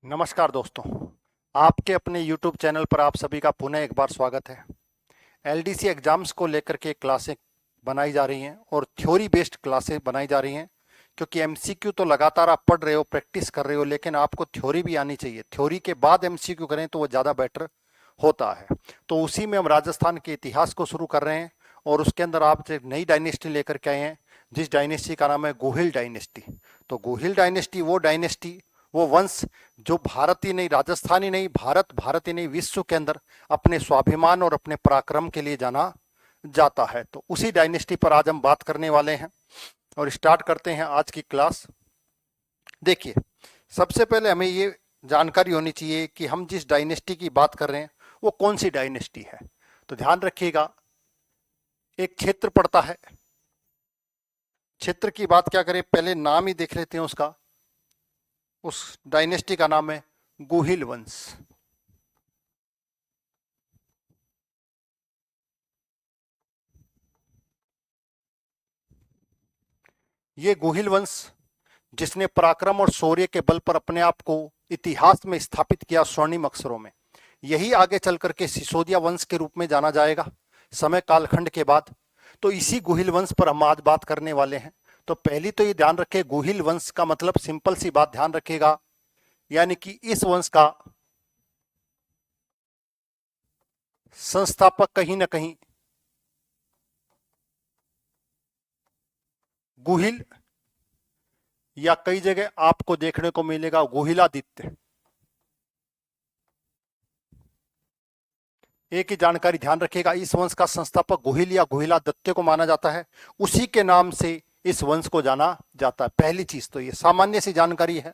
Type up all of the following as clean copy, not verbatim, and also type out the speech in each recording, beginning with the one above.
नमस्कार दोस्तों, आपके अपने YouTube चैनल पर आप सभी का पुनः एक बार स्वागत है। एलडीसी एग्जाम्स को लेकर के क्लासें बनाई जा रही हैं और थ्योरी बेस्ड क्लासें बनाई जा रही हैं, क्योंकि एमसीक्यू तो लगातार आप पढ़ रहे हो, प्रैक्टिस कर रहे हो, लेकिन आपको थ्योरी भी आनी चाहिए। थ्योरी के बाद एमसीक्यू करें तो वो ज़्यादा बेटर होता है। तो उसी में हम राजस्थान के इतिहास को शुरू कर रहे हैं और उसके अंदर आप एक नई डायनेस्टी लेकर के आए हैं, जिस डायनेस्टी का नाम है गोहिल डायनेस्टी। तो गोहिल डायनेस्टी वो डायनेस्टी, वो वंश जो भारत ही नहीं, राजस्थान ही नहीं, भारत ही नहीं, विश्व के अंदर अपने स्वाभिमान और अपने पराक्रम के लिए जाना जाता है। तो उसी डायनेस्टी पर आज हम बात करने वाले हैं और स्टार्ट करते हैं आज की क्लास। देखिए, सबसे पहले हमें ये जानकारी होनी चाहिए कि हम जिस डायनेस्टी की बात कर रहे हैं वो कौन सी डायनेस्टी है। तो ध्यान रखिएगा, एक क्षेत्र पड़ता है। क्षेत्र की बात क्या करें, पहले नाम ही देख लेते हैं उसका। उस डायनेस्टी का नाम है गोहिल वंश। ये गोहिल वंश जिसने पराक्रम और शौर्य के बल पर अपने आप को इतिहास में स्थापित किया स्वर्णिम अक्षरों में, यही आगे चल करके सिसोदिया वंश के रूप में जाना जाएगा समय कालखंड के बाद। तो इसी गोहिल वंश पर हम आज बात करने वाले हैं। तो पहली तो ये ध्यान रखें, गोहिल वंश का मतलब सिंपल सी बात ध्यान रखिएगा, यानी कि इस वंश का संस्थापक कहीं ना कहीं गोहिल, या कई जगह आपको देखने को मिलेगा गोहिलादित्य। एक ही जानकारी ध्यान रखिएगा, इस वंश का संस्थापक गोहिल या गोहिलादित्य को माना जाता है, उसी के नाम से इस वंश को जाना जाता है। पहली चीज तो ये सामान्य सी जानकारी है।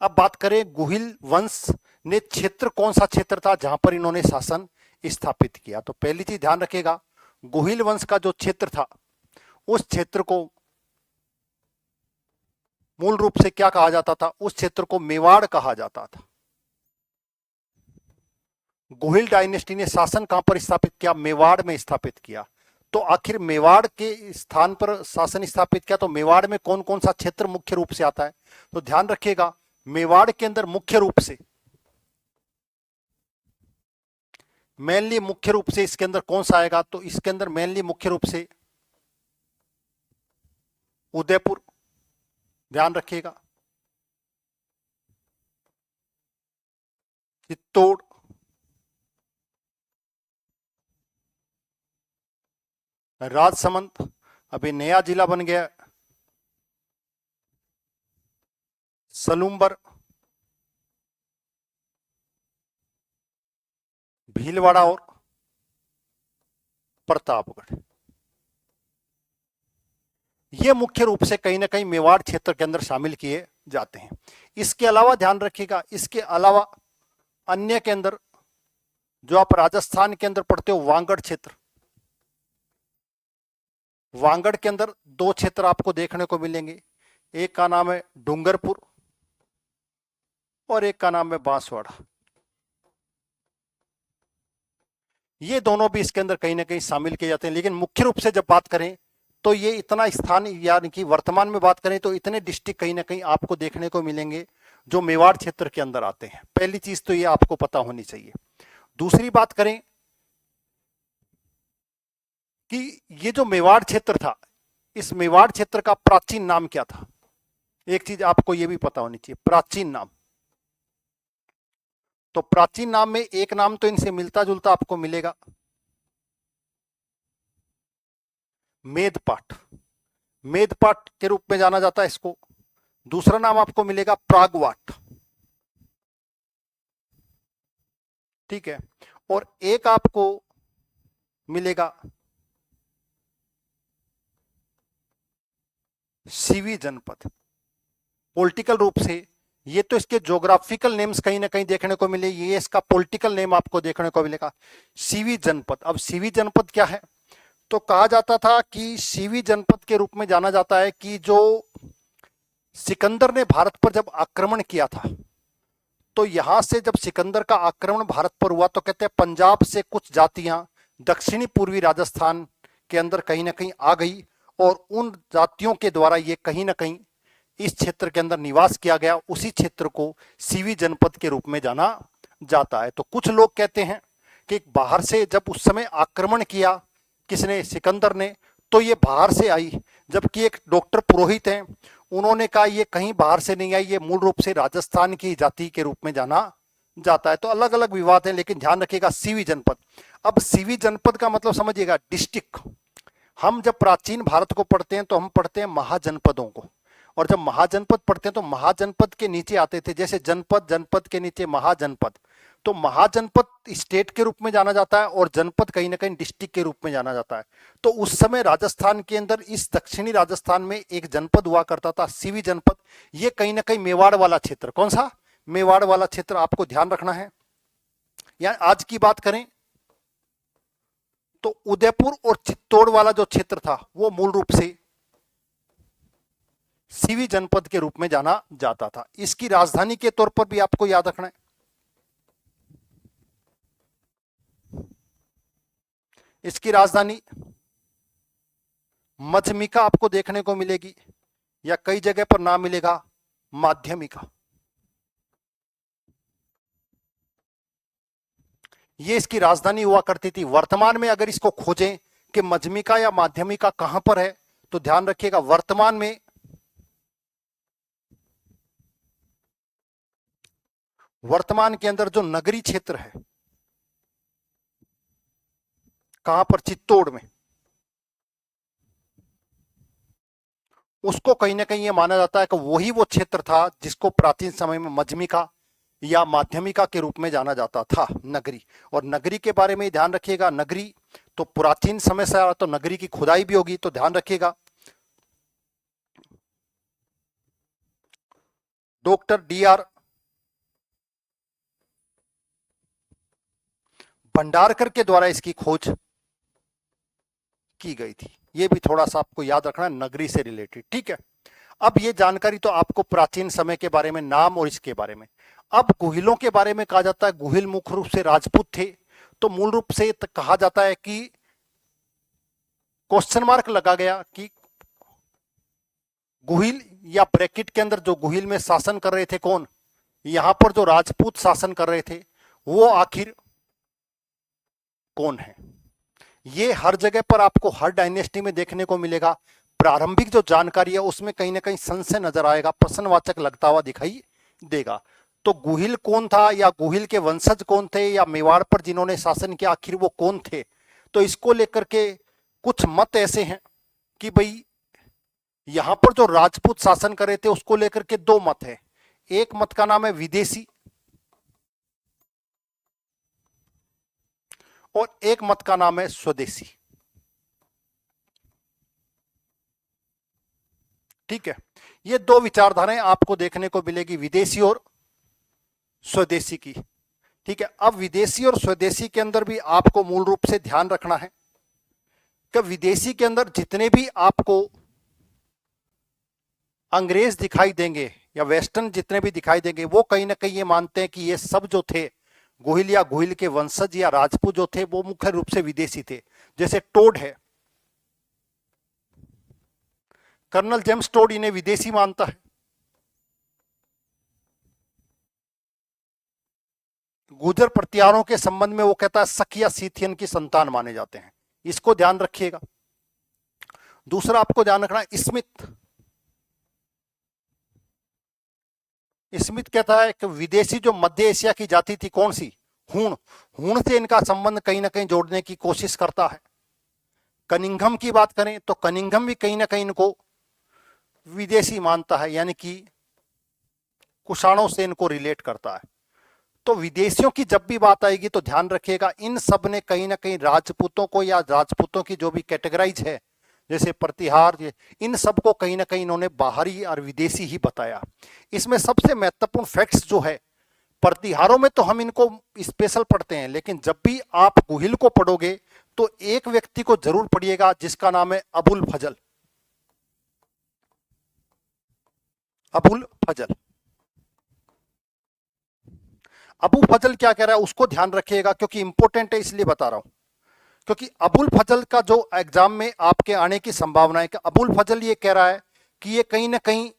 अब बात करें गोहिल वंश ने क्षेत्र, कौन सा क्षेत्र था जहां पर इन्होंने शासन स्थापित किया। तो पहली चीज ध्यान रखिएगा, गोहिल वंश का जो क्षेत्र था उस क्षेत्र को मूल रूप से क्या कहा जाता था, उस क्षेत्र को मेवाड़ कहा जाता था। गोहिल डायनेस्टी ने शासन कहां पर स्थापित किया, मेवाड़ में स्थापित किया। तो आखिर मेवाड़ के स्थान पर शासन स्थापित किया, तो मेवाड़ में कौन कौन सा क्षेत्र मुख्य रूप से आता है। तो ध्यान रखिएगा, मेवाड़ के अंदर मुख्य रूप से इसके अंदर कौन सा आएगा, तो इसके अंदर मेनली मुख्य रूप से उदयपुर, ध्यान रखिएगा, चित्तौड़, राजसमंद, अभी नया जिला बन गया, सलूम्बर, भीलवाड़ा और प्रतापगढ़। ये मुख्य रूप से कहीं ना कहीं मेवाड़ क्षेत्र के अंदर शामिल किए जाते हैं। इसके अलावा ध्यान रखिएगा, इसके अलावा अन्य के अंदर जो आप राजस्थान के अंदर पढ़ते हो, वांगड़ क्षेत्र, वांगड़ के अंदर दो क्षेत्र आपको देखने को मिलेंगे। एक का नाम है डूंगरपुर और एक का नाम है बांसवाड़ा। ये दोनों भी इसके अंदर कहीं ना कहीं शामिल किए जाते हैं। लेकिन मुख्य रूप से जब बात करें तो ये इतना स्थान, यानी कि वर्तमान में बात करें तो इतने डिस्ट्रिक्ट कहीं ना कहीं आपको देखने को मिलेंगे जो मेवाड़ क्षेत्र के अंदर आते हैं। पहली चीज तो ये आपको पता होनी चाहिए। दूसरी बात करें कि ये जो मेवाड़ क्षेत्र था, इस मेवाड़ क्षेत्र का प्राचीन नाम क्या था। एक चीज आपको ये भी पता होनी चाहिए, प्राचीन नाम। तो प्राचीन नाम में एक नाम तो इनसे मिलता जुलता आपको मिलेगा, मेदपाट। मेदपाट के रूप में जाना जाता है इसको। दूसरा नाम आपको मिलेगा प्रागवाट, ठीक है। और एक आपको मिलेगा सीवी जनपद। पॉलिटिकल रूप से ये तो इसके ज्योग्राफिकल नेम्स कहीं ना कहीं देखने को मिले, ये इसका पॉलिटिकल नेम आपको देखने को मिलेगा सीवी जनपद। अब सीवी जनपद क्या है, तो कहा जाता था कि सीवी जनपद के रूप में जाना जाता है कि जो सिकंदर ने भारत पर जब आक्रमण किया था, तो यहां से जब सिकंदर का आक्रमण भारत पर हुआ तो कहते हैं पंजाब से कुछ जातियां दक्षिणी पूर्वी राजस्थान के अंदर कहीं ना कहीं आ गई और उन जातियों के द्वारा ये कहीं ना कहीं इस क्षेत्र के अंदर निवास किया गया, उसी क्षेत्र को सीवी जनपद के रूप में जाना जाता है। तो कुछ लोग कहते हैं कि बाहर से जब उस समय आक्रमण किया किसने, सिकंदर ने, तो ये बाहर से आई, जबकि एक डॉक्टर पुरोहित हैं, उन्होंने कहा ये कहीं बाहर से नहीं आई, ये मूल रूप से राजस्थान की जाति के रूप में जाना जाता है। तो अलग अलग विवाद है, लेकिन ध्यान रखिएगा सीवी जनपद। अब सीवी जनपद का मतलब समझिएगा डिस्ट्रिक्ट। हम जब प्राचीन भारत को पढ़ते हैं तो हम पढ़ते हैं महाजनपदों को, और जब महाजनपद पढ़ते हैं तो महाजनपद के नीचे आते थे, जैसे जनपद, जनपद के नीचे महाजनपद। तो महाजनपद स्टेट के रूप में जाना जाता है और जनपद कहीं ना कहीं डिस्ट्रिक्ट के रूप में जाना जाता है। तो उस समय राजस्थान के अंदर, इस दक्षिणी राजस्थान में एक जनपद हुआ करता था सीवी जनपद। ये कहीं ना कहीं मेवाड़ वाला क्षेत्र, कौन सा, मेवाड़ वाला क्षेत्र आपको ध्यान रखना है। या आज की बात करें तो उदयपुर और चित्तौड़ वाला जो क्षेत्र था वो मूल रूप से सीवी जनपद के रूप में जाना जाता था। इसकी राजधानी के तौर पर भी आपको याद रखना है, इसकी राजधानी मध्यमिका आपको देखने को मिलेगी, या कई जगह पर नाम मिलेगा माध्यमिका। ये इसकी राजधानी हुआ करती थी। वर्तमान में अगर इसको खोजें कि मध्यमिका या माध्यमिका कहां पर है, तो ध्यान रखिएगा वर्तमान के अंदर जो नगरी क्षेत्र है, कहां पर, चित्तौड़ में, उसको कहीं ना कहीं ये माना जाता है कि वही वो क्षेत्र था जिसको प्राचीन समय में मध्यमिका या माध्यमिका के रूप में जाना जाता था, नगरी। और नगरी के बारे में ध्यान रखिएगा, नगरी तो प्राचीन समय से आ रहा, तो नगरी की खुदाई भी होगी, तो ध्यान रखिएगा। Doctor D.R. भंडारकर के द्वारा इसकी खोज की गई थी। ये भी थोड़ा सा आपको याद रखना, नगरी से रिलेटेड, ठीक है। अब ये जानकारी तो आपको प्राचीन समय के बारे में, नाम और इसके बारे में। अब गुहिलों के बारे में कहा जाता है, गुहिल मुख्य रूप से राजपूत थे। तो मूल रूप से कहा जाता है कि क्वेश्चन मार्क लगा गया कि गुहिल, या ब्रैकेट के अंदर जो गुहिल में शासन कर रहे थे कौन, यहां पर जो राजपूत शासन कर रहे थे वो आखिर कौन है। ये हर जगह पर आपको, हर डायनेस्टी में देखने को मिलेगा। प्रारंभिक जो जानकारी है उसमें कहीं ना कहीं संशय नजर आएगा, प्रश्नवाचक लगता हुआ दिखाई देगा। तो गुहिल कौन था, या गुहिल के वंशज कौन थे, या मेवाड़ पर जिन्होंने शासन किया आखिर वो कौन थे। तो इसको लेकर के कुछ मत ऐसे हैं कि भाई यहां पर जो राजपूत शासन कर रहे थे उसको लेकर के दो मत है। एक मत का नाम है विदेशी, और एक मत का नाम है स्वदेशी, ठीक है। ये दो विचारधाराएं आपको देखने को मिलेगी, विदेशी और स्वदेशी की, ठीक है। अब विदेशी और स्वदेशी के अंदर भी आपको मूल रूप से ध्यान रखना है कि विदेशी के अंदर जितने भी आपको अंग्रेज दिखाई देंगे या वेस्टर्न जितने भी दिखाई देंगे, वो कहीं ना कहीं ये मानते हैं कि ये सब जो थे गुहिल या गुहिल के वंशज या राजपूत जो थे वो मुख्य रूप से विदेशी थे। जैसे टोड है, कर्नल जेम्स टोड इन्हें विदेशी मानता है। गुर्जर प्रतिहारों के संबंध में वो कहता है शक या सीथियन की संतान माने जाते हैं, इसको ध्यान रखिएगा। दूसरा आपको ध्यान रखना, स्मिथ कहता है कि विदेशी जो मध्य एशिया की जाति थी, कौन सी, हूण से इनका संबंध कहीं ना कहीं जोड़ने की कोशिश करता है। कनिंघम की बात करें तो कनिंघम भी कहीं ना कहीं इनको विदेशी मानता है, यानी कि कुषाणों से इनको रिलेट करता है। तो विदेशियों की जब भी बात आएगी तो ध्यान रखिएगा, इन सब ने कहीं ना कहीं राजपूतों को, या राजपूतों की जो भी कैटेगराइज है जैसे प्रतिहार, इन सब को कहीं ना कहीं इन्होंने बाहरी और विदेशी ही बताया। इसमें सबसे महत्वपूर्ण फैक्ट्स जो है, प्रतिहारों में तो हम इनको स्पेशल पढ़ते हैं, लेकिन जब भी आप गुहिल को पढ़ोगे तो एक व्यक्ति को जरूर पढ़िएगा जिसका नाम है अबुल फजल। अबुल फजल, अबू फजल क्या कह रहा है उसको ध्यान रखिएगा, क्योंकि इंपॉर्टेंट है इसलिए बता रहा हूं। क्योंकि अबुल फजल का जो एग्जाम में आपके आने की संभावना है कि अबुल फजल ये कह रहा है कि ये कहीं ना कहीं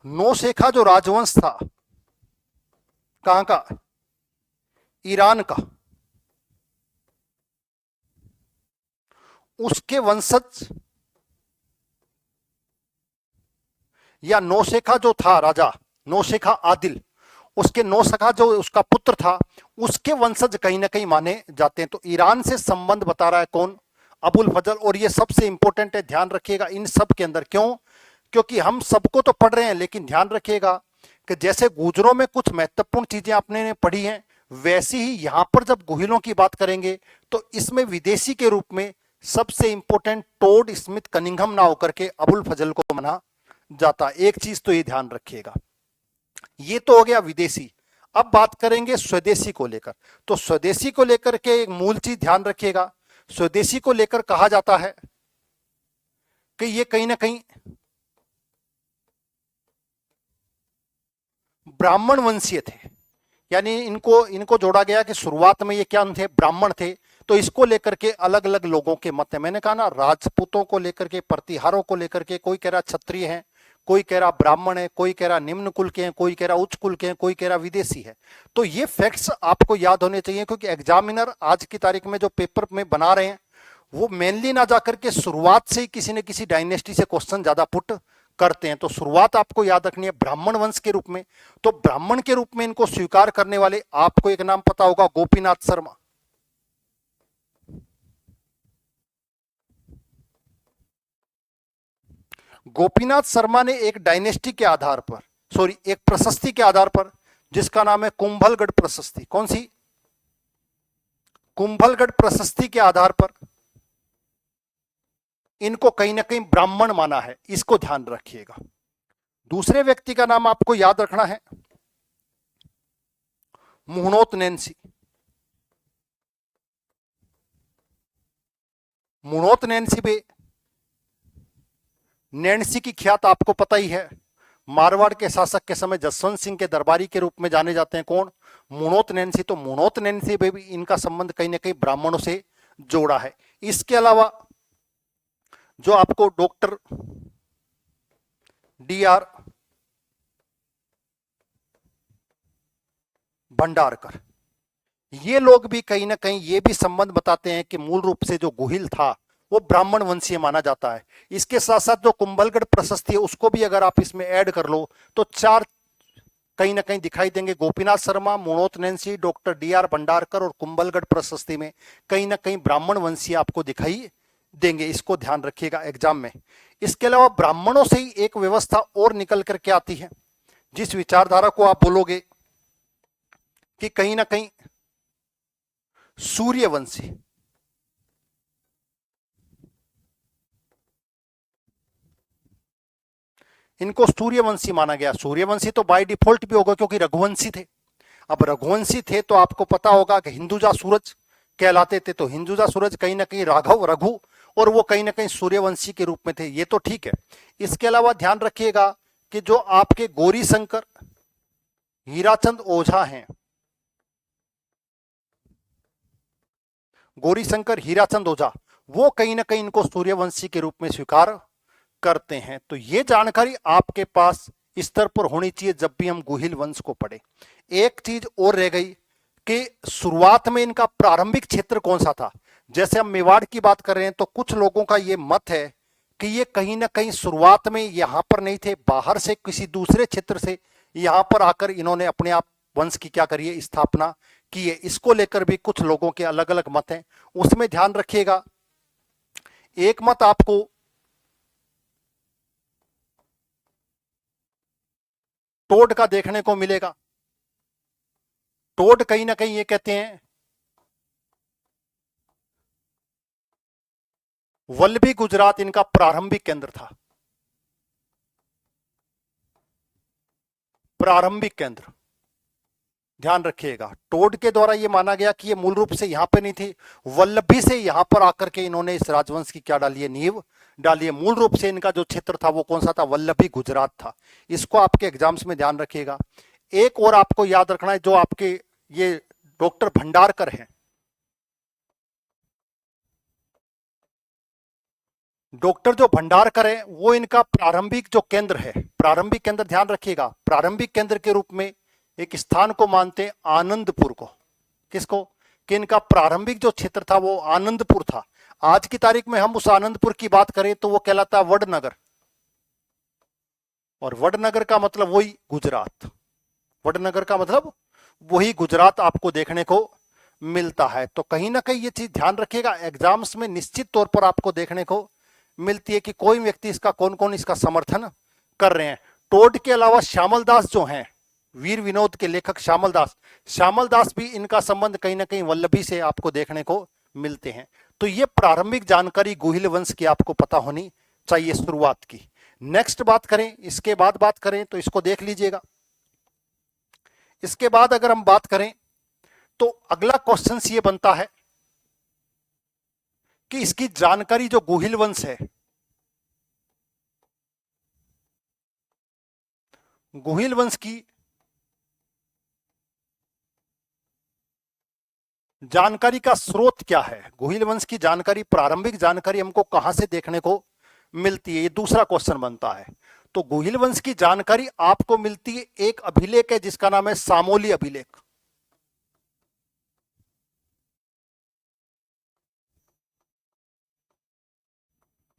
नौशेखा जो राजवंश था, कहां का? ईरान का। उसके वंशज या नौशेखा जो था राजा, नौशेखा आदिल, उसके नौशेखा जो उसका पुत्र था, उसके वंशज कहीं ना कहीं माने जाते हैं। तो ईरान से संबंध बता रहा है कौन? अबुल फजल। और ये सबसे इंपॉर्टेंट है, ध्यान रखिएगा इन सब के अंदर। क्यों? क्योंकि हम सबको तो पढ़ रहे हैं, लेकिन ध्यान रखिएगा कि जैसे गुजरों में कुछ महत्वपूर्ण चीजें आपने पढ़ी हैं, वैसी ही यहां पर जब गुहिलों की बात करेंगे तो इसमें विदेशी के रूप में सबसे इंपॉर्टेंट टोड स्मिथ कनिंघम ना होकर के अबुल फजल को माना जाता। एक चीज तो ये ध्यान रखिएगा। ये तो हो गया विदेशी। अब बात करेंगे स्वदेशी को लेकर। तो स्वदेशी को लेकर के एक मूल चीज ध्यान रखिएगा, स्वदेशी को लेकर कहा जाता है कि ये कहीं ना कहीं ब्राह्मण वंशीय थे। यानी इनको इनको जोड़ा गया कि शुरुआत में ये क्या थे? ब्राह्मण थे। तो इसको लेकर के अलग अलग लोगों के मत है। मैंने कहा ना, राजपूतों को लेकर के, प्रतिहारों को लेकर के, कोई कह रहा क्षत्रिय है, कोई कह रहा ब्राह्मण है, कोई कह रहा निम्न कुल के हैं, कोई कह रहा उच्च कुल के हैं, कोई कह रहा विदेशी है। तो ये फैक्ट्स आपको याद होने चाहिए, क्योंकि एग्जामिनर आज की तारीख में जो पेपर में बना रहे हैं वो मेनली ना जाकर के शुरुआत से ही किसी न किसी डायनेस्टी से क्वेश्चन ज्यादा पुट करते हैं। तो शुरुआत आपको याद रखनी है ब्राह्मण वंश के रूप में। तो ब्राह्मण के रूप में इनको स्वीकार करने वाले, आपको एक नाम पता होगा, गोपीनाथ शर्मा। गोपीनाथ शर्मा ने एक डायनेस्टी के आधार पर, सॉरी एक प्रशस्ति के आधार पर, जिसका नाम है कुंभलगढ़ प्रशस्ति। कौन सी? कुंभलगढ़ प्रशस्ति के आधार पर इनको कहीं ना कहीं ब्राह्मण माना है। इसको ध्यान रखिएगा। दूसरे व्यक्ति का नाम आपको याद रखना है, मुहनोत नैन्सी। मुहनोत नैन्सी बे, नैन्सी की ख्यात आपको पता ही है, मारवाड़ के शासक के समय जसवंत सिंह के दरबारी के रूप में जाने जाते हैं। कौन? मुनोत नैन्सी। तो मुनोत नैन्सी में भी इनका संबंध कहीं ना कहीं ब्राह्मणों से जोड़ा है। इसके अलावा जो आपको डॉक्टर D.R. भंडारकर, ये लोग भी कहीं ना कहीं ये भी संबंध बताते हैं कि मूल रूप से जो गुहिल था वो ब्राह्मण वंशीय माना जाता है। इसके साथ साथ जो कुंभलगढ़ प्रशस्ति है उसको भी अगर आप इसमें ऐड कर लो तो चार कहीं ना कहीं दिखाई देंगे। Gopinath Sharma, Munot Nancy, doctor D.R. Bhandarkar और कुंभलगढ़ प्रशस्ति में कहीं ना कहीं ब्राह्मण वंशीय आपको दिखाई देंगे। इसको ध्यान रखिएगा एग्जाम में। इसके अलावा ब्राह्मणों से ही एक व्यवस्था और निकल करके आती है, जिस विचारधारा को आप बोलोगे कि कहीं ना कहीं सूर्यवंशी, इनको सूर्यवंशी माना गया। सूर्यवंशी तो बाय डिफॉल्ट भी होगा क्योंकि रघुवंशी थे। अब रघुवंशी थे तो आपको पता होगा कि हिंदुजा सूरज कहलाते थे। तो हिंदुजा सूरज कहीं ना कहीं राघव, रघु, और वो कहीं ना कहीं सूर्यवंशी के रूप में थे। ये तो ठीक है। इसके अलावा ध्यान रखिएगा कि जो आपके गौरी शंकर हीराचंद ओझा हैं, गौरी शंकर हीराचंद ओझा, वो कहीं ना कहीं इनको सूर्यवंशी के रूप में स्वीकार करते हैं। तो ये जानकारी आपके पास स्तर पर होनी चाहिए जब भी हम गुहिल वंश को पढ़े। एक चीज और रह गई कि शुरुआत में इनका प्रारंभिक क्षेत्र कौन सा था। जैसे हम मेवाड़ की बात कर रहे हैं तो कुछ लोगों का ये मत है कि ये कहीं ना कहीं शुरुआत में यहां पर नहीं थे, बाहर से किसी दूसरे क्षेत्र से यहां पर आकर इन्होंने अपने आप वंश की क्या करिए स्थापना की है। इसको लेकर भी कुछ लोगों के अलग अलग मत हैं, उसमें ध्यान रखिएगा। एक मत आपको टोड का देखने को मिलेगा। टोड कहीं ना कहीं ये कहते हैं वल्लभी गुजरात इनका प्रारंभिक केंद्र था। प्रारंभिक केंद्र ध्यान रखिएगा। टोड के द्वारा ये माना गया कि ये मूल रूप से यहां पे नहीं थी, वल्लभी से यहां पर आकर के इन्होंने इस राजवंश की क्या डाली है, नींव डाली है। मूल रूप से इनका जो क्षेत्र था वो कौन सा था? वल्लभी गुजरात था। इसको आपके एग्जाम्स में ध्यान रखिएगा। एक और आपको याद रखना है, जो आपके ये डॉक्टर भंडारकर हैं, डॉक्टर जो भंडारकर है वो इनका प्रारंभिक जो केंद्र है, प्रारंभिक केंद्र ध्यान रखिएगा, प्रारंभिक केंद्र के रूप में एक स्थान को मानते हैं आनंदपुर को। किसको? कि इनका प्रारंभिक जो क्षेत्र था वो आनंदपुर था। आज की तारीख में हम उस आनंदपुर की बात करें तो वो कहलाता है वडनगर, और वडनगर का मतलब वही गुजरात। वडनगर का मतलब वही गुजरात आपको देखने को मिलता है। तो कहीं ना कहीं ये चीज ध्यान रखिएगा, एग्जाम्स में निश्चित तौर पर आपको देखने को मिलती है कि कोई व्यक्ति इसका कौन कौन इसका समर्थन कर रहे हैं। टोड के अलावा श्यामल दास जो हैं, वीर विनोद के लेखक श्यामल दास भी इनका संबंध कहीं ना कहीं वल्लभी से आपको देखने को मिलते हैं। तो ये प्रारंभिक जानकारी गुहिल वंश की आपको पता होनी चाहिए शुरुआत की। नेक्स्ट बात करें, इसके बाद बात करें तो इसको देख लीजिएगा। इसके बाद अगर हम बात करें तो अगला क्वेश्चन ये बनता है कि इसकी जानकारी जो गुहिल वंश है, गुहिल वंश की जानकारी का स्रोत क्या है, गुहिल वंश की जानकारी, प्रारंभिक जानकारी हमको कहां से देखने को मिलती है, ये दूसरा क्वेश्चन बनता है। तो गुहिल वंश की जानकारी आपको मिलती है, एक अभिलेख है जिसका नाम है सामोली अभिलेख।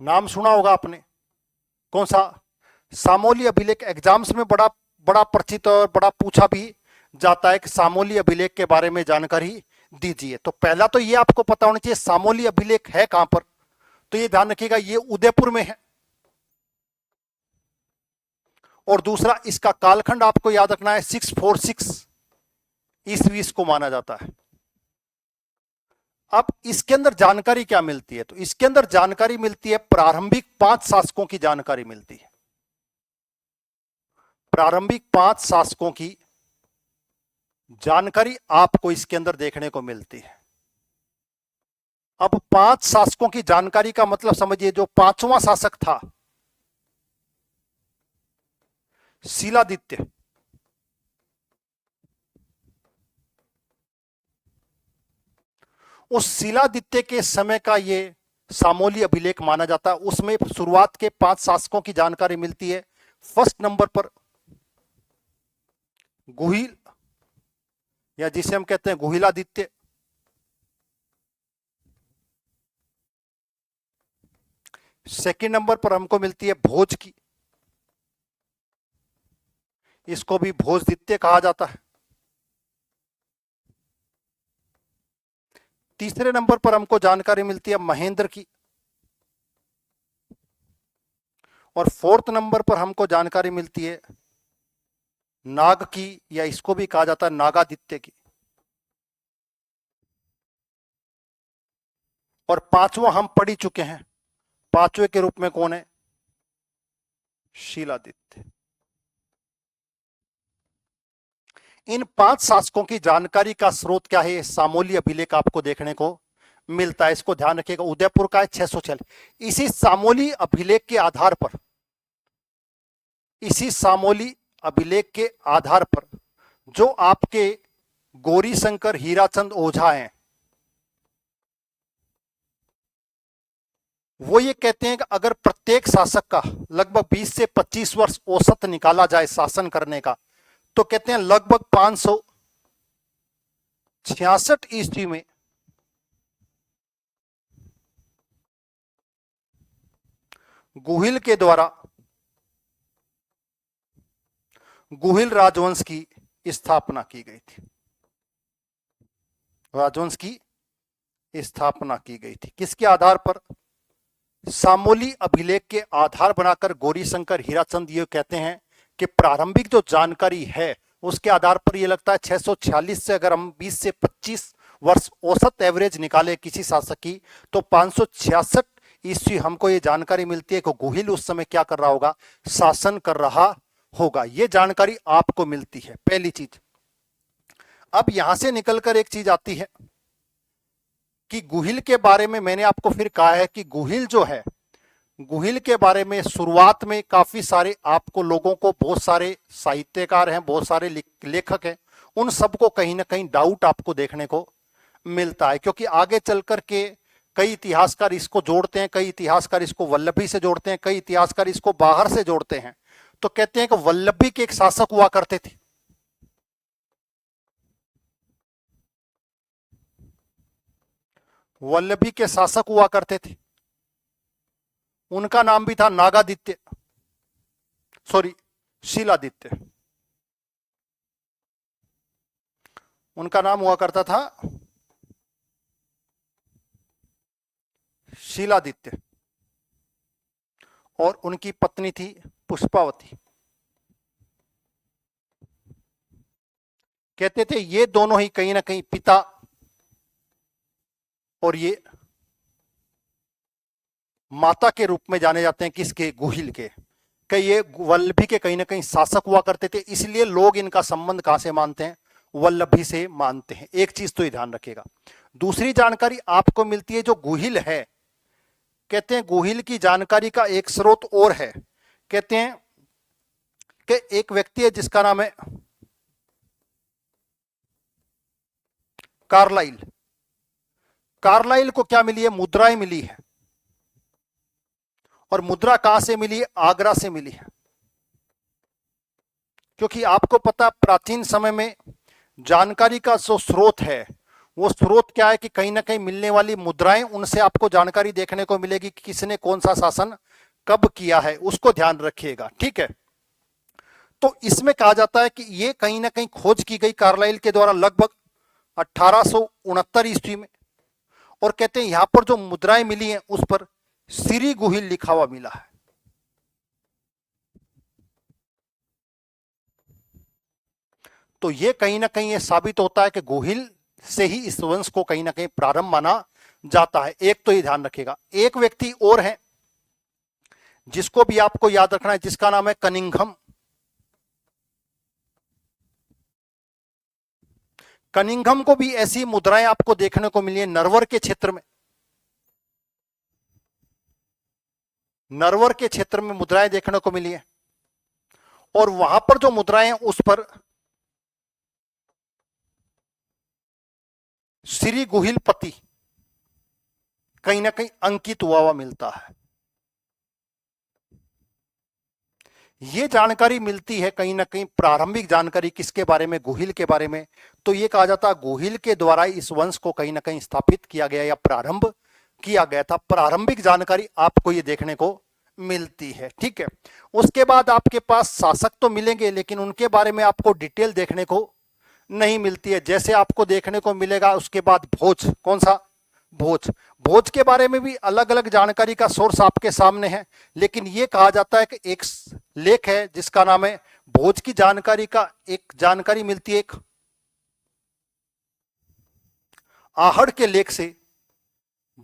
नाम सुना होगा आपने, कौन सा? सामोली अभिलेख। एग्जाम्स में बड़ा बड़ा परिचित और बड़ा पूछा भी जाता है कि सामोली अभिलेख के बारे में जानकारी दीजिए। तो पहला तो ये आपको पता होना चाहिए सामोली अभिलेख है कहां पर। तो ये ध्यान रखिएगा, ये उदयपुर में है। और दूसरा, इसका कालखंड आपको याद रखना है 646 ईस्वी इसको माना जाता है। अब इसके अंदर जानकारी क्या मिलती है? तो इसके अंदर जानकारी मिलती है प्रारंभिक 5 शासकों की जानकारी मिलती है। प्रारंभिक 5 शासकों की जानकारी आपको इसके अंदर देखने को मिलती है। अब 5 शासकों की जानकारी का मतलब समझिए, जो 5वां शासक था शीलादित्य, उस शीलादित्य के समय का ये सामोली अभिलेख माना जाता है। उसमें शुरुआत के 5 शासकों की जानकारी मिलती है। फर्स्ट नंबर पर गुहिल, या जिसे हम कहते हैं गुहिलादित्य। सेकंड नंबर पर हमको मिलती है भोज की, इसको भी भोजदित्य कहा जाता है। तीसरे नंबर पर हमको जानकारी मिलती है महेंद्र की, और फोर्थ नंबर पर हमको जानकारी मिलती है नाग की, या इसको भी कहा जाता है नागादित्य की। और 5वां हम पढ़ ही चुके हैं, 5वें के रूप में कौन है? शीलादित्य। इन 5 शासकों की जानकारी का स्रोत क्या है? सामोली अभिलेख आपको देखने को मिलता है। इसको ध्यान रखिएगा, उदयपुर का है 646। इसी सामोली अभिलेख के आधार पर, इसी सामोली अभिलेख के आधार पर जो आपके गौरी शंकर हीराचंद ओझा हैं, वो ये कहते हैं कि अगर प्रत्येक शासक का लगभग 20 से 25 वर्ष औसत निकाला जाए शासन करने का, तो कहते हैं लगभग 566 ईस्वी में गुहिल के द्वारा गुहिल राजवंश की स्थापना की गई थी। राजवंश की स्थापना की गई थी किसके आधार पर? सामोली अभिलेख के आधार बनाकर गौरी शंकर हीराचंद ये कहते हैं कि प्रारंभिक जो जानकारी है उसके आधार पर ये लगता है 646 से अगर हम 20 से 25 वर्ष औसत एवरेज निकाले किसी शासक की, तो 566 ईस्वी हमको ये जानकारी मिलती है कि गुहिल उस समय क्या कर रहा होगा? शासन कर रहा होगा। ये जानकारी आपको मिलती है, पहली चीज। अब यहां से निकलकर एक चीज आती है कि गुहिल के बारे में मैंने आपको फिर कहा है कि गुहिल जो है, गुहिल के बारे में शुरुआत में काफी सारे आपको लोगों को, बहुत सारे साहित्यकार हैं, बहुत सारे लेखक हैं, उन सबको कहीं ना कहीं डाउट आपको देखने को मिलता है, क्योंकि आगे चलकर के कई इतिहासकार इसको जोड़ते हैं, कई इतिहासकार इसको वल्लभी से जोड़ते हैं, कई इतिहासकार इसको बाहर से जोड़ते हैं। तो कहते हैं कि वल्लभी के एक शासक हुआ करते थे। वल्लभी के शासक हुआ करते थे, उनका नाम भी था नागादित्य, सॉरी शीलादित्य। उनका नाम हुआ करता था शीलादित्य और उनकी पत्नी थी पुष्पावती। कहते थे ये दोनों ही कहीं ना कहीं पिता और ये माता के रूप में जाने जाते हैं। किसके? गुहिल के। कि ये वल्लभी के कहीं ना कहीं शासक हुआ करते थे, इसलिए लोग इनका संबंध कहां से मानते हैं? वल्लभी से मानते हैं। एक चीज तो ये ध्यान रखिएगा। दूसरी जानकारी आपको मिलती है जो गुहिल है, कहते हैं गुहिल की जानकारी का एक स्रोत और है। कहते हैं कि एक व्यक्ति है जिसका नाम है कार्लाइल। कार्लाइल को क्या मिली है? मुद्राएं मिली है। और मुद्रा कहां से मिली है? आगरा से मिली है। क्योंकि आपको पता प्राचीन समय में जानकारी का जो स्रोत है वो स्रोत क्या है कि कहीं ना कहीं मिलने वाली मुद्राएं, उनसे आपको जानकारी देखने को मिलेगी कि किसने कौन सा शासन कब किया है, उसको ध्यान रखिएगा। ठीक है, तो इसमें कहा जाता है कि ये कहीं ना कहीं खोज की गई कार्लाइल के द्वारा लगभग 1869 ईस्वी में। और कहते हैं यहां पर जो मुद्राएं मिली हैं उस पर श्री गुहिल लिखा हुआ मिला है। तो ये कहीं ना कहीं ये साबित होता है कि गुहिल से ही इस वंश को कहीं ना कहीं प्रारंभ माना जाता है। एक तो ये ध्यान रखिएगा। एक व्यक्ति और है जिसको भी आपको याद रखना है, जिसका नाम है कनिंघम। कनिंघम को भी ऐसी मुद्राएं आपको देखने को मिली है नरवर के क्षेत्र में। नरवर के क्षेत्र में मुद्राएं देखने को मिली है और वहां पर जो मुद्राएं हैं उस पर श्री गुहिलपति कहीं ना कहीं अंकित हुआ मिलता है। ये जानकारी मिलती है कहीं ना कहीं प्रारंभिक जानकारी किसके बारे में? गुहिल के बारे में। तो ये कहा जाता है गुहिल के द्वारा इस वंश को कहीं ना कहीं स्थापित किया गया या प्रारंभ किया गया था। प्रारंभिक जानकारी आपको ये देखने को मिलती है। ठीक है, उसके बाद आपके पास शासक तो मिलेंगे लेकिन उनके बारे में आपको डिटेल देखने को नहीं मिलती है। जैसे आपको देखने को मिलेगा उसके बाद भोज। कौन सा? भोज। भोज के बारे में भी अलग अलग जानकारी का सोर्स आपके सामने है, लेकिन यह कहा जाता है कि एक लेख है जिसका नाम है भोज की जानकारी का एक जानकारी मिलती है, एक आहड़ के लेख से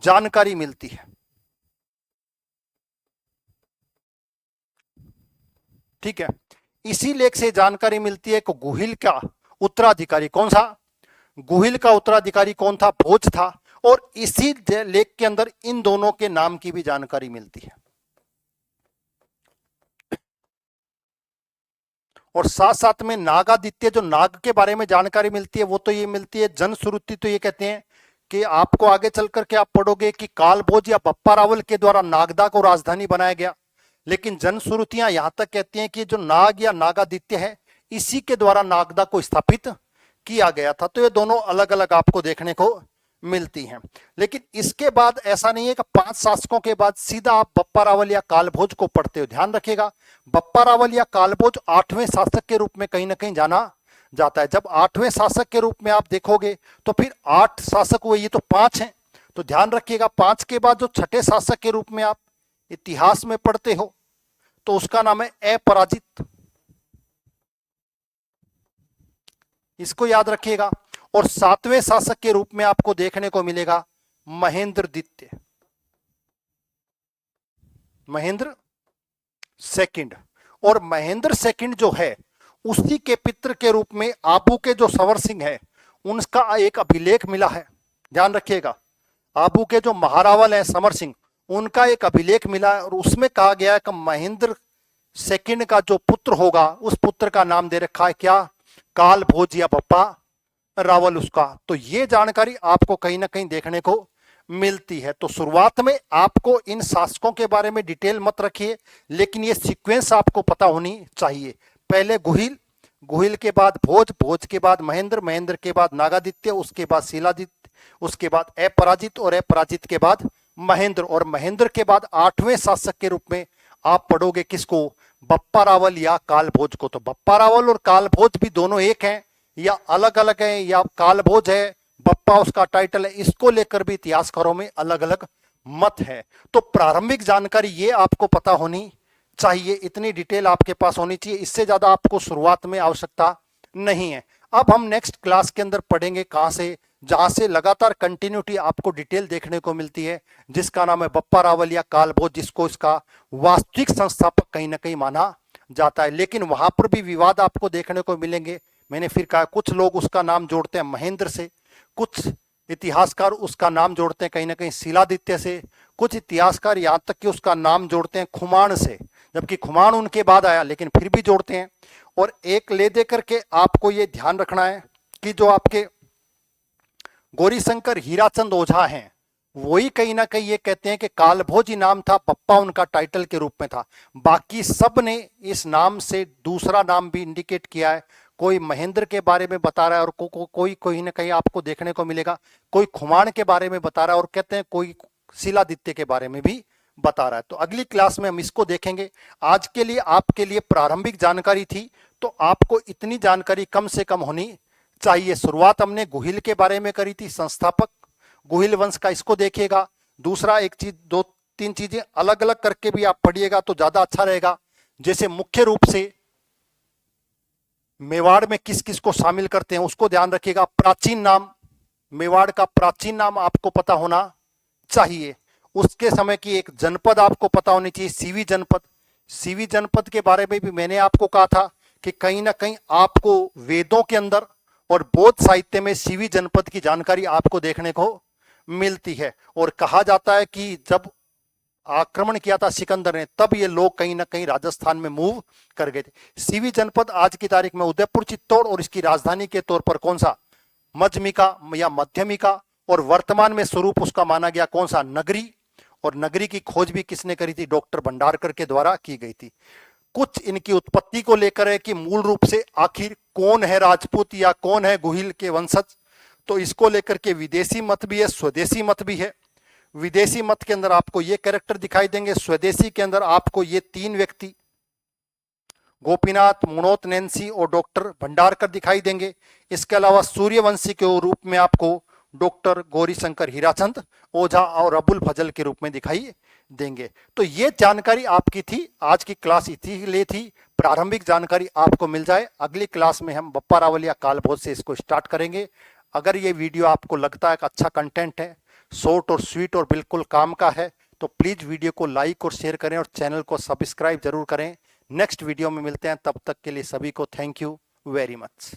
जानकारी मिलती है। ठीक है, इसी लेख से जानकारी मिलती है कि गुहिल का उत्तराधिकारी कौन सा? गुहिल का उत्तराधिकारी कौन था? भोज था। और इसी लेख के अंदर इन दोनों के नाम की भी जानकारी मिलती है। और साथ साथ में नागादित्य, जो नाग के बारे में जानकारी मिलती है वो तो ये मिलती है जनश्रुति। तो ये कहते हैं कि आपको आगे चल करके आप पढ़ोगे कि कालभोज या बप्पा रावल के द्वारा नागदा को राजधानी बनाया गया, लेकिन जनश्रुतियां यहां तक कहती हैं कि जो नाग या नागादित्य है इसी के द्वारा नागदा को स्थापित किया गया था। तो ये दोनों अलग अलग आपको देखने को मिलती हैं। लेकिन इसके बाद ऐसा नहीं है कि 5 शासकों के बाद सीधा आप बप्पा रावल या कालभोज को पढ़ते हो। ध्यान रखिएगा, बप्पा रावल या कालभोज 8वें शासक के रूप में कहीं ना कहीं जाना जाता है। जब 8वें शासक के रूप में आप देखोगे तो फिर 8 शासक हुए, ये तो 5 हैं। तो ध्यान रखिएगा 5 के बाद जो छठे शासक के रूप में आप इतिहास में पढ़ते हो तो उसका नाम है अपराजित। इसको याद रखिएगा। और 7वें शासक के रूप में आपको देखने को मिलेगा महेंद्रदित्य, महेंद्र सेकंड। और महेंद्र सेकंड जो है उसी के पित्र के रूप में आबू के जो सवर सिंह है उनका एक अभिलेख मिला है। ध्यान रखिएगा, आबू के जो महारावल है समर सिंह, उनका एक अभिलेख मिला है और उसमें कहा गया है कि महेंद्र सेकंड का जो पुत्र होगा उस पुत्र का नाम दे रखा है क्या? कालभोज या बप्पा रावल उसका। तो ये जानकारी आपको कहीं ना कहीं देखने को मिलती है। तो शुरुआत में आपको इन शासकों के बारे में डिटेल मत रखिए, लेकिन ये सीक्वेंस आपको पता होनी चाहिए। पहले गुहिल, गुहिल के बाद भोज, भोज के बाद महेंद्र, महेंद्र के बाद नागादित्य, उसके बाद शिलादित्य, उसके बाद अपराजित और अपराजित के बाद महेंद्र, और महेंद्र के बाद 8वें शासक के रूप में आप पढ़ोगे किसको? बप्पा रावल या कालभोज को। तो बप्पा रावल और कालभोज भी दोनों एक हैं या अलग अलग हैं, या कालभोज है, बप्पा उसका टाइटल है, इसको लेकर भी इतिहासकारों में अलग अलग मत है। तो प्रारंभिक जानकारी ये आपको पता होनी चाहिए, इतनी डिटेल आपके पास होनी चाहिए, इससे ज्यादा आपको शुरुआत में आवश्यकता नहीं है। अब हम नेक्स्ट क्लास के अंदर पढ़ेंगे कहां से, जहां से लगातार कंटिन्यूटी आपको डिटेल देखने को मिलती है, जिसका नाम है बप्पा रावल या कालभोज, जिसको इसका वास्तविक संस्थापक कहीं ना कहीं माना जाता है। लेकिन वहां पर भी विवाद आपको देखने को मिलेंगे। मैंने फिर कहा, कुछ लोग उसका नाम जोड़ते हैं महेंद्र से, कुछ इतिहासकार उसका नाम जोड़ते हैं कहीं ना कहीं शिलादित्य से, कुछ इतिहासकार यहां तक कि उसका नाम जोड़ते हैं खुमान से, जबकि खुमान उनके बाद आया, लेकिन फिर भी जोड़ते हैं। और एक ले दे करके आपको ये ध्यान रखना है कि जो आपके गौरीशंकर हीराचंद ओझा हैं, वही कहीं ना कहीं ये कहते हैं कि कालभोज ही नाम था, बप्पा उनका टाइटल के रूप में था। बाकी सब ने इस नाम से दूसरा नाम भी इंडिकेट किया है। कोई महेंद्र के बारे में बता रहा है और कोई कोई ना कहीं आपको देखने को मिलेगा, कोई खुमान के बारे में बता रहा है और कहते हैं कोई शिलादित्य के बारे में भी बता रहा है। तो अगली क्लास में हम इसको देखेंगे। आज के लिए आपके लिए प्रारंभिक जानकारी थी, तो आपको इतनी जानकारी कम से कम होनी चाहिए। शुरुआत हमने गुहिल के बारे में करी थी, संस्थापक गुहिल वंश का, इसको देखिएगा। दूसरा एक चीज, दो तीन चीजें अलग अलग करके भी आप पढ़िएगा तो ज्यादा अच्छा रहेगा। जैसे मुख्य रूप से मेवाड़ में किस किस को शामिल करते हैं उसको ध्यान रखिएगा। प्राचीन नाम, मेवाड़ का प्राचीन नाम आपको पता होना चाहिए। उसके समय की एक जनपद आपको पता होनी चाहिए, सीवी जनपद। सीवी जनपद के बारे में भी मैंने आपको कहा था कि कहीं ना कहीं आपको वेदों के अंदर और बौद्ध साहित्य में सीवी जनपद की जानकारी आपको देखने को मिलती है। और कहा जाता है कि जब आक्रमण किया था सिकंदर ने, तब ये लोग कहीं ना कहीं राजस्थान में मूव कर गए थे। सीवी जनपद आज की तारीख में उदयपुर, चित्तौड़, और इसकी राजधानी के तौर पर कौन सा? मध्यमिका या मध्यमिका। और वर्तमान में स्वरूप उसका माना गया कौन सा? नगरी। और नगरी की खोज भी किसने करी थी? डॉक्टर भंडारकर के द्वारा की गई थी। कुछ इनकी उत्पत्ति को लेकर है कि मूल रूप से आखिर कौन है राजपूत या कौन है गुहिल के वंशज, तो इसको लेकर के विदेशी मत भी है, स्वदेशी मत भी है। विदेशी मत के अंदर आपको ये कैरेक्टर दिखाई देंगे, स्वदेशी के अंदर आपको ये तीन व्यक्ति गोपीनाथ, मुणोत नैन्सी और डॉक्टर भंडारकर दिखाई देंगे। इसके अलावा सूर्यवंशी के रूप में आपको डॉक्टर गौरीशंकर हीराचंद ओझा और अबुल फजल के रूप में दिखाई देंगे। तो ये जानकारी आपकी थी, आज की क्लास इसीलिए थी, प्रारंभिक जानकारी आपको मिल जाए। अगली क्लास में हम बप्पा रावल या कालभोज से इसको स्टार्ट करेंगे। अगर ये वीडियो आपको लगता है कि अच्छा कंटेंट है, शॉर्ट और स्वीट और बिल्कुल काम का है, तो प्लीज वीडियो को लाइक और शेयर करें और चैनल को सब्सक्राइब जरूर करें। नेक्स्ट वीडियो में मिलते हैं, तब तक के लिए सभी को थैंक यू वेरी मच।